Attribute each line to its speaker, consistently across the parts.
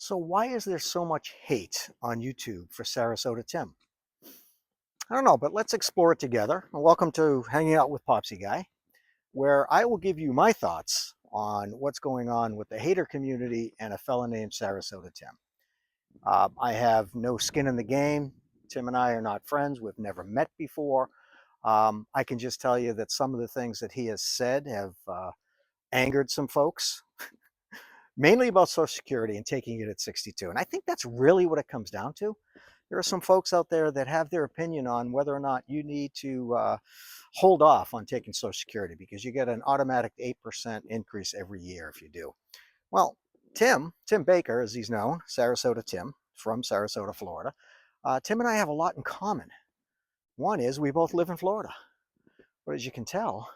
Speaker 1: So why is there so much hate on YouTube for Sarasota Tim? I don't know, but let's explore it together. Welcome to Hanging Out with Popsie Guy, where I will give you my thoughts on what's going on with the hater community and a fella named Sarasota Tim. I have no skin in the game. Tim and I are not friends. We've never met before. I can just tell you that some of the things that he has said have angered some folks, mainly about Social Security and taking it at 62. And I think that's really what it comes down to. There are some folks out there that have their opinion on whether or not you need to hold off on taking Social Security because you get an automatic 8% increase every year if you do. Well, Tim Baker, as he's known, Sarasota Tim, from Sarasota, Florida, Tim and I have a lot in common. One is we both live in Florida. But as you can tell,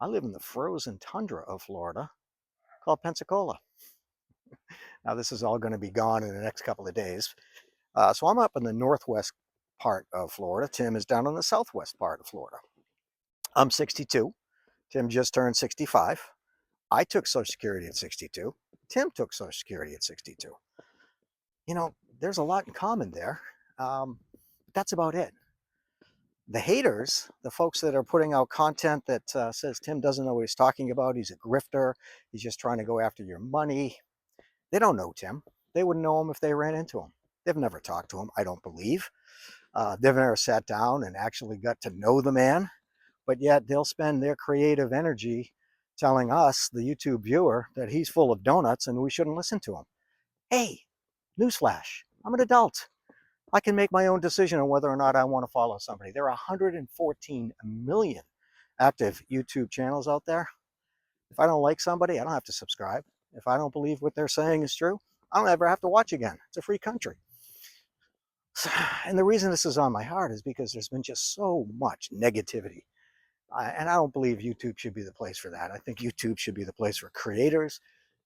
Speaker 1: I live in the frozen tundra of Florida called Pensacola. Now, this is all going to be gone in the next couple of days. So I'm up in the northwest part of Florida. Tim is down in the southwest part of Florida. I'm 62. Tim just turned 65. I took Social Security at 62. Tim took Social Security at 62. You know, there's a lot in common there. That's about it. The haters, the folks that are putting out content that says Tim doesn't know what he's talking about, he's a grifter, he's just trying to go after your money. They don't know Tim. They wouldn't know him if they ran into him. They've never talked to him, I don't believe. They've never sat down and actually got to know the man, but yet they'll spend their creative energy telling us, the YouTube viewer, that he's full of donuts and we shouldn't listen to him. Hey, newsflash, I'm an adult. I can make my own decision on whether or not I want to follow somebody. There are 114 million active YouTube channels out there. If I don't like somebody, I don't have to subscribe. If I don't believe what they're saying is true, I don't ever have to watch again. It's a free country. And the reason this is on my heart is because there's been just so much negativity. And I don't believe YouTube should be the place for that. I think YouTube should be the place for creators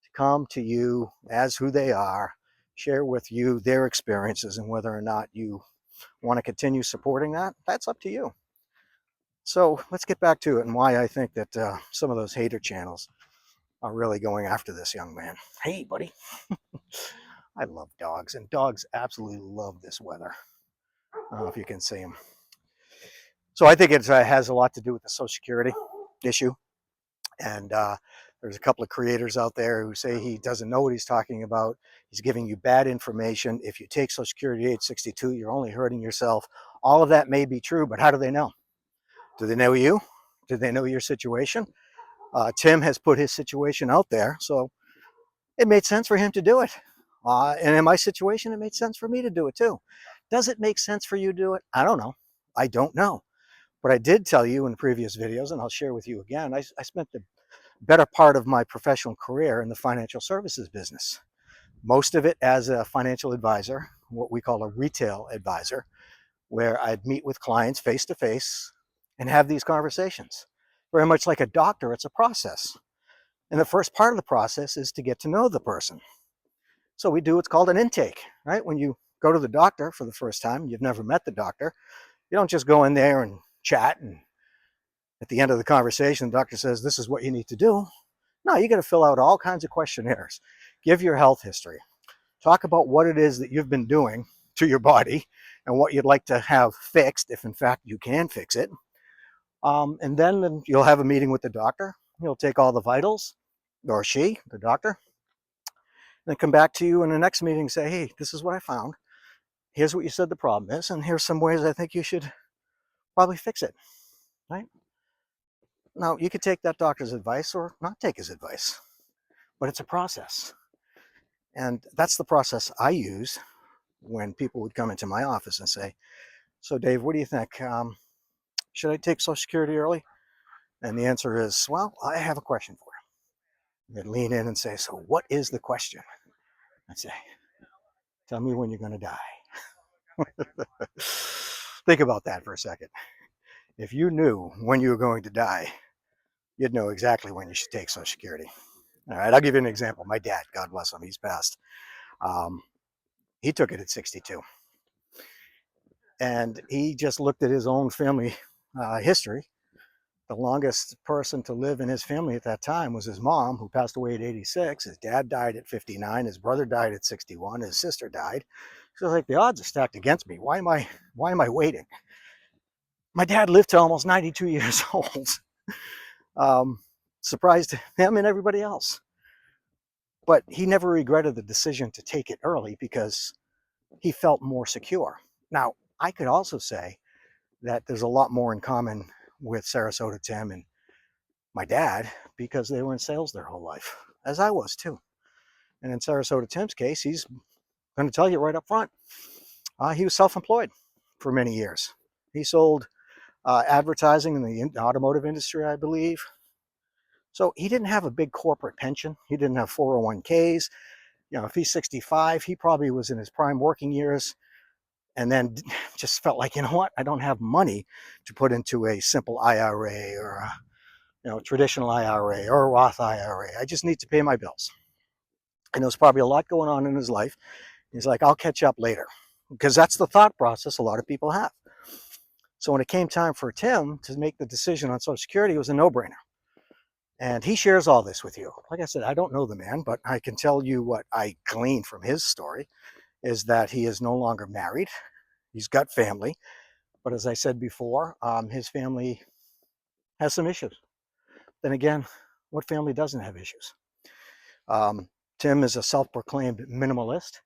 Speaker 1: to come to you as who they are, share with you their experiences, and whether or not you want to continue supporting that, that's up to you. So let's get back to it and why I think that some of those hater channels are really going after this young man. Hey, buddy. I love dogs, and dogs absolutely love this weather. I don't know if you can see them. So I think it has a lot to do with the Social Security issue. And there's a couple of creators out there who say he doesn't know what he's talking about. He's giving you bad information. If you take Social Security at age 62, you're only hurting yourself. All of that may be true, but how do they know? Do they know you? Do they know your situation? Tim has put his situation out there, so it made sense for him to do it. And in my situation, it made sense for me to do it too. Does it make sense for you to do it? I don't know. I don't know. But I did tell you in previous videos, and I'll share with you again, I spent the better part of my professional career in the financial services business. Most of it as a financial advisor, what we call a retail advisor, where I'd meet with clients face to face and have these conversations. Very much like a doctor, it's a process. And the first part of the process is to get to know the person. So we do what's called an intake, right? When you go to the doctor for the first time, you've never met the doctor, you don't just go in there and chat and at the end of the conversation, the doctor says, this is what you need to do. No, you got to fill out all kinds of questionnaires. Give your health history. Talk about what it is that you've been doing to your body and what you'd like to have fixed, if in fact you can fix it. And then you'll have a meeting with the doctor. He'll take all the vitals, or she, the doctor, and then come back to you in the next meeting and say, hey, this is what I found. Here's what you said the problem is, and here's some ways I think you should probably fix it, right? Now, you could take that doctor's advice or not take his advice, but it's a process. And that's the process I use when people would come into my office and say, so Dave, what do you think? Should I take Social Security early? And the answer is, well, I have a question for you. They'd lean in and say, so what is the question? I'd say, tell me when you're going to die. Think about that for a second. If you knew when you were going to die, you'd know exactly when you should take Social Security. All right, I'll give you an example. My dad, God bless him, he's passed. He took it at 62. And he just looked at his own family history, The longest person to live in his family at that time was his mom, who passed away at 86. His dad died at 59. His brother died at 61. His sister died. So like the odds are stacked against me. Why am I waiting? My dad lived to almost 92 years old. Surprised him and everybody else. But he never regretted the decision to take it early because he felt more secure. Now, I could also say that there's a lot more in common with Sarasota Tim and my dad because they were in sales their whole life, as I was too. And in Sarasota Tim's case, he's going to tell you right up front, he was self-employed for many years. He sold advertising in the automotive industry, I believe. So he didn't have a big corporate pension. He didn't have 401ks. You know, if he's 65, he probably was in his prime working years and then just felt like, you know what, I don't have money to put into a simple IRA or a traditional IRA or a Roth IRA. I just need to pay my bills. And there's probably a lot going on in his life. He's like, I'll catch up later, because that's the thought process a lot of people have. So when it came time for Tim to make the decision on Social Security, it was a no-brainer. And he shares all this with you. Like I said, I don't know the man, but I can tell you what I gleaned from his story is that he is no longer married. He's got family. But as I said before, his family has some issues. Then again, what family doesn't have issues? Tim is a self-proclaimed minimalist,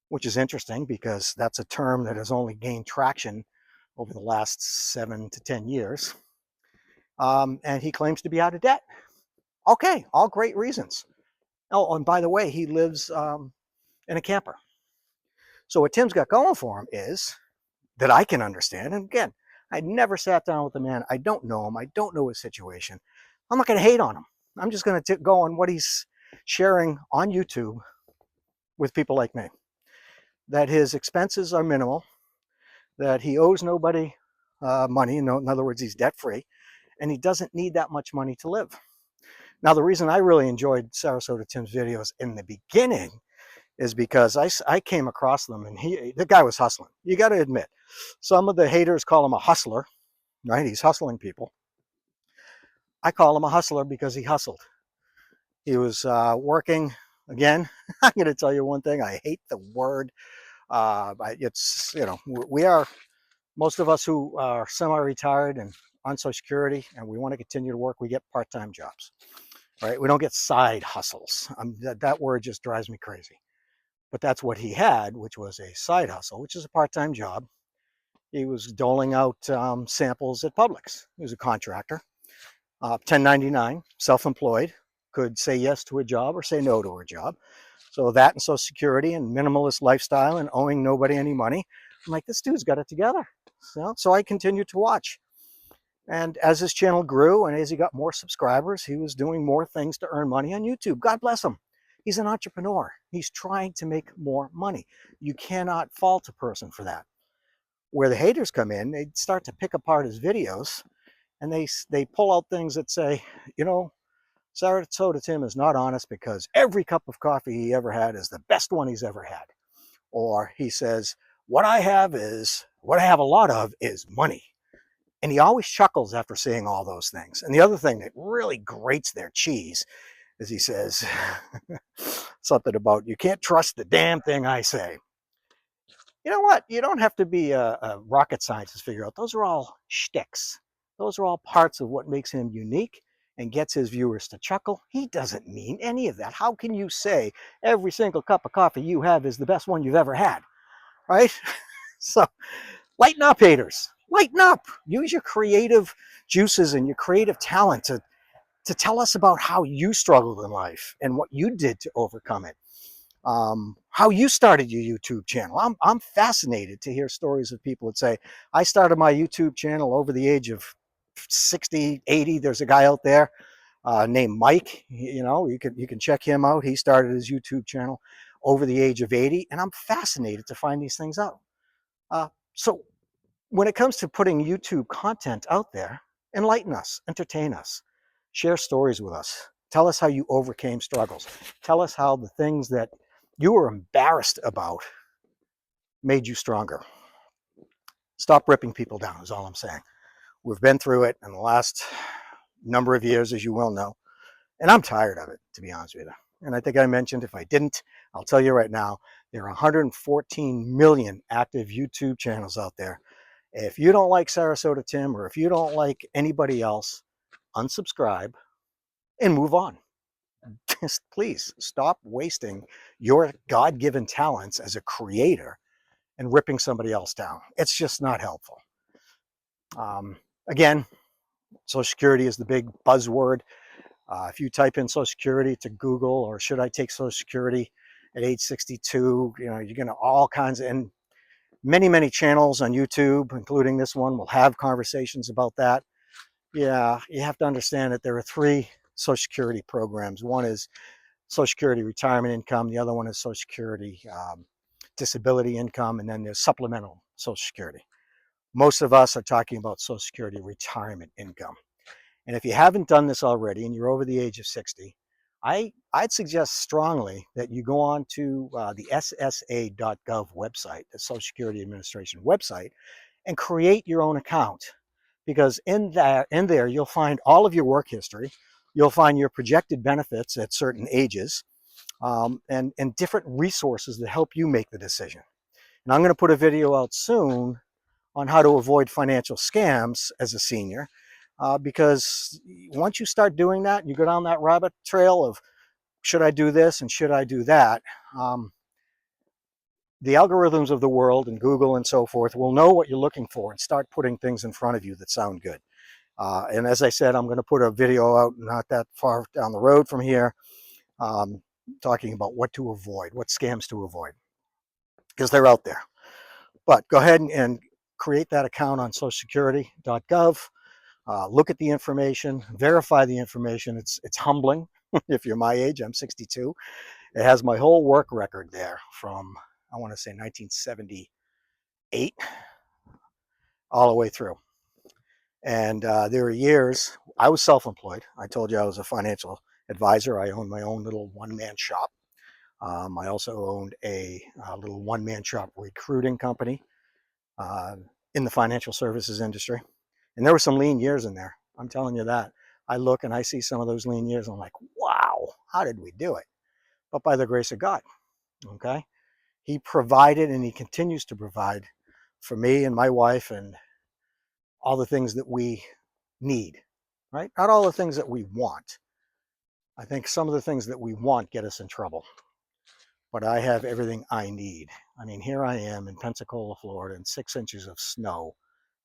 Speaker 1: which is interesting because that's a term that has only gained traction over the last 7 to 10 years. And he claims to be out of debt. Okay, all great reasons. Oh, and by the way, he lives in a camper. So what Tim's got going for him is that I can understand. And again, I never sat down with the man. I don't know him. I don't know his situation. I'm not going to hate on him. I'm just going to go on what he's sharing on YouTube with people like me. That his expenses are minimal, that he owes nobody money. In other words, he's debt-free, and he doesn't need that much money to live. Now, the reason I really enjoyed Sarasota Tim's videos in the beginning is because I came across them, and the guy was hustling. You got to admit, some of the haters call him a hustler, right? He's hustling people. I call him a hustler because he hustled. He was working. Again, I'm going to tell you one thing. I hate the word. It's, we are, most of us who are semi-retired and on Social Security and we want to continue to work, we get part-time jobs, right? We don't get side hustles. That word just drives me crazy. But that's what he had, which was a side hustle, which is a part-time job. He was doling out samples at Publix. He was a contractor, 1099, self-employed, could say yes to a job or say no to a job. So that and Social Security and minimalist lifestyle and owing nobody any money. I'm like, this dude's got it together. So I continued to watch. And as his channel grew and as he got more subscribers, he was doing more things to earn money on YouTube. God bless him. He's an entrepreneur. He's trying to make more money. You cannot fault a person for that. Where the haters come in, they start to pick apart his videos and they pull out things that say, Sarasota Tim is not honest because every cup of coffee he ever had is the best one he's ever had. Or he says, what I have a lot of is money. And he always chuckles after saying all those things. And the other thing that really grates their cheese is he says something about, you can't trust the damn thing I say. You know what? You don't have to be a rocket scientist to figure out those are all shticks. Those are all parts of what makes him unique and gets his viewers to chuckle. He doesn't mean any of that. How can you say every single cup of coffee you have is the best one you've ever had, right? So lighten up, haters. Lighten up. Use your creative juices and your creative talent to tell us about how you struggled in life and what you did to overcome it. How you started your YouTube channel. I'm fascinated to hear stories of people that say, I started my YouTube channel over the age of 60, 80. There's a guy out there named Mike. You can check him out. He started his YouTube channel over the age of 80, and I'm fascinated to find these things out. So when it comes to putting YouTube content out there, enlighten us, entertain us, share stories with us. Tell us how you overcame struggles. Tell us how the things that you were embarrassed about made you stronger. Stop ripping people down is all I'm saying. We've been through it in the last number of years, as you well know, and I'm tired of it, to be honest with you. And I think I mentioned, if I didn't, I'll tell you right now, there are 114 million active YouTube channels out there. If you don't like Sarasota Tim, or if you don't like anybody else, unsubscribe and move on. Just please stop wasting your God-given talents as a creator and ripping somebody else down. It's just not helpful. Again, Social Security is the big buzzword. If you type in Social Security to Google, or should I take Social Security at age 62, you're going to all kinds of, and many channels on YouTube, including this one, will have conversations about that. Yeah, you have to understand that there are three Social Security programs. One is Social Security retirement income. The other one is Social Security disability income. And then there's supplemental Social Security. Most of us are talking about Social Security retirement income. And if you haven't done this already and you're over the age of 60, I'd suggest strongly that you go on to the ssa.gov website, the Social Security Administration website, and create your own account. Because in there, you'll find all of your work history. You'll find your projected benefits at certain ages, and different resources that help you make the decision. And I'm going to put a video out soon on how to avoid financial scams as a senior, because once you start doing that, you go down that rabbit trail of should I do this and should I do that, the algorithms of the world and Google and so forth will know what you're looking for and start putting things in front of you that sound good. And as I said, I'm going to put a video out not that far down the road from here, talking about what to avoid, what scams to avoid, because they're out there. But go ahead and create that account on socialsecurity.gov. Look at the information, verify the information. It's humbling. If you're my age, I'm 62. It has my whole work record there from, I want to say, 1978 all the way through. And there were years, I was self-employed. I told you I was a financial advisor. I owned my own little one-man shop. I also owned a little one-man shop recruiting company in the financial services industry. And there were some lean years in there. I'm telling you that. I look and I see some of those lean years. I'm like, wow, how did we do it? But by the grace of God, okay? He provided, and he continues to provide for me and my wife and all the things that we need, right? Not all the things that we want. I think some of the things that we want get us in trouble. But I have everything I need. I mean, here I am in Pensacola, Florida, in 6 inches of snow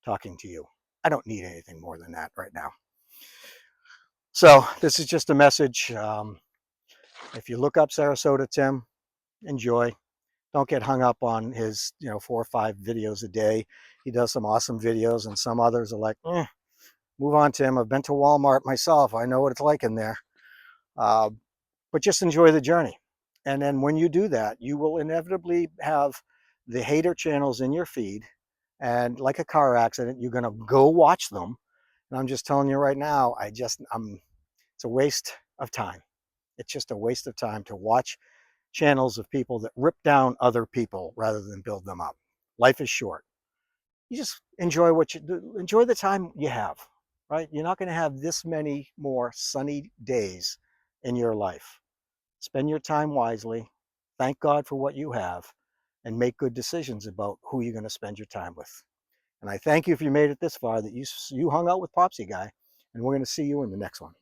Speaker 1: talking to you. I don't need anything more than that right now. So this is just a message. If you look up Sarasota Tim, enjoy. Don't get hung up on his 4 or 5 videos a day. He does some awesome videos, and some others are like, move on, Tim. I've been to Walmart myself. I know what it's like in there. But just enjoy the journey. And then when you do that, you will inevitably have the hater channels in your feed. And like a car accident, you're going to go watch them. And I'm just telling you right now, it's a waste of time. It's just a waste of time to watch channels of people that rip down other people rather than build them up. Life is short. You just enjoy enjoy the time you have, right? You're not going to have this many more sunny days in your life. Spend your time wisely. Thank God for what you have, and make good decisions about who you're going to spend your time with. And I thank you if you made it this far, that you hung out with Popsie Guy, and we're going to see you in the next one.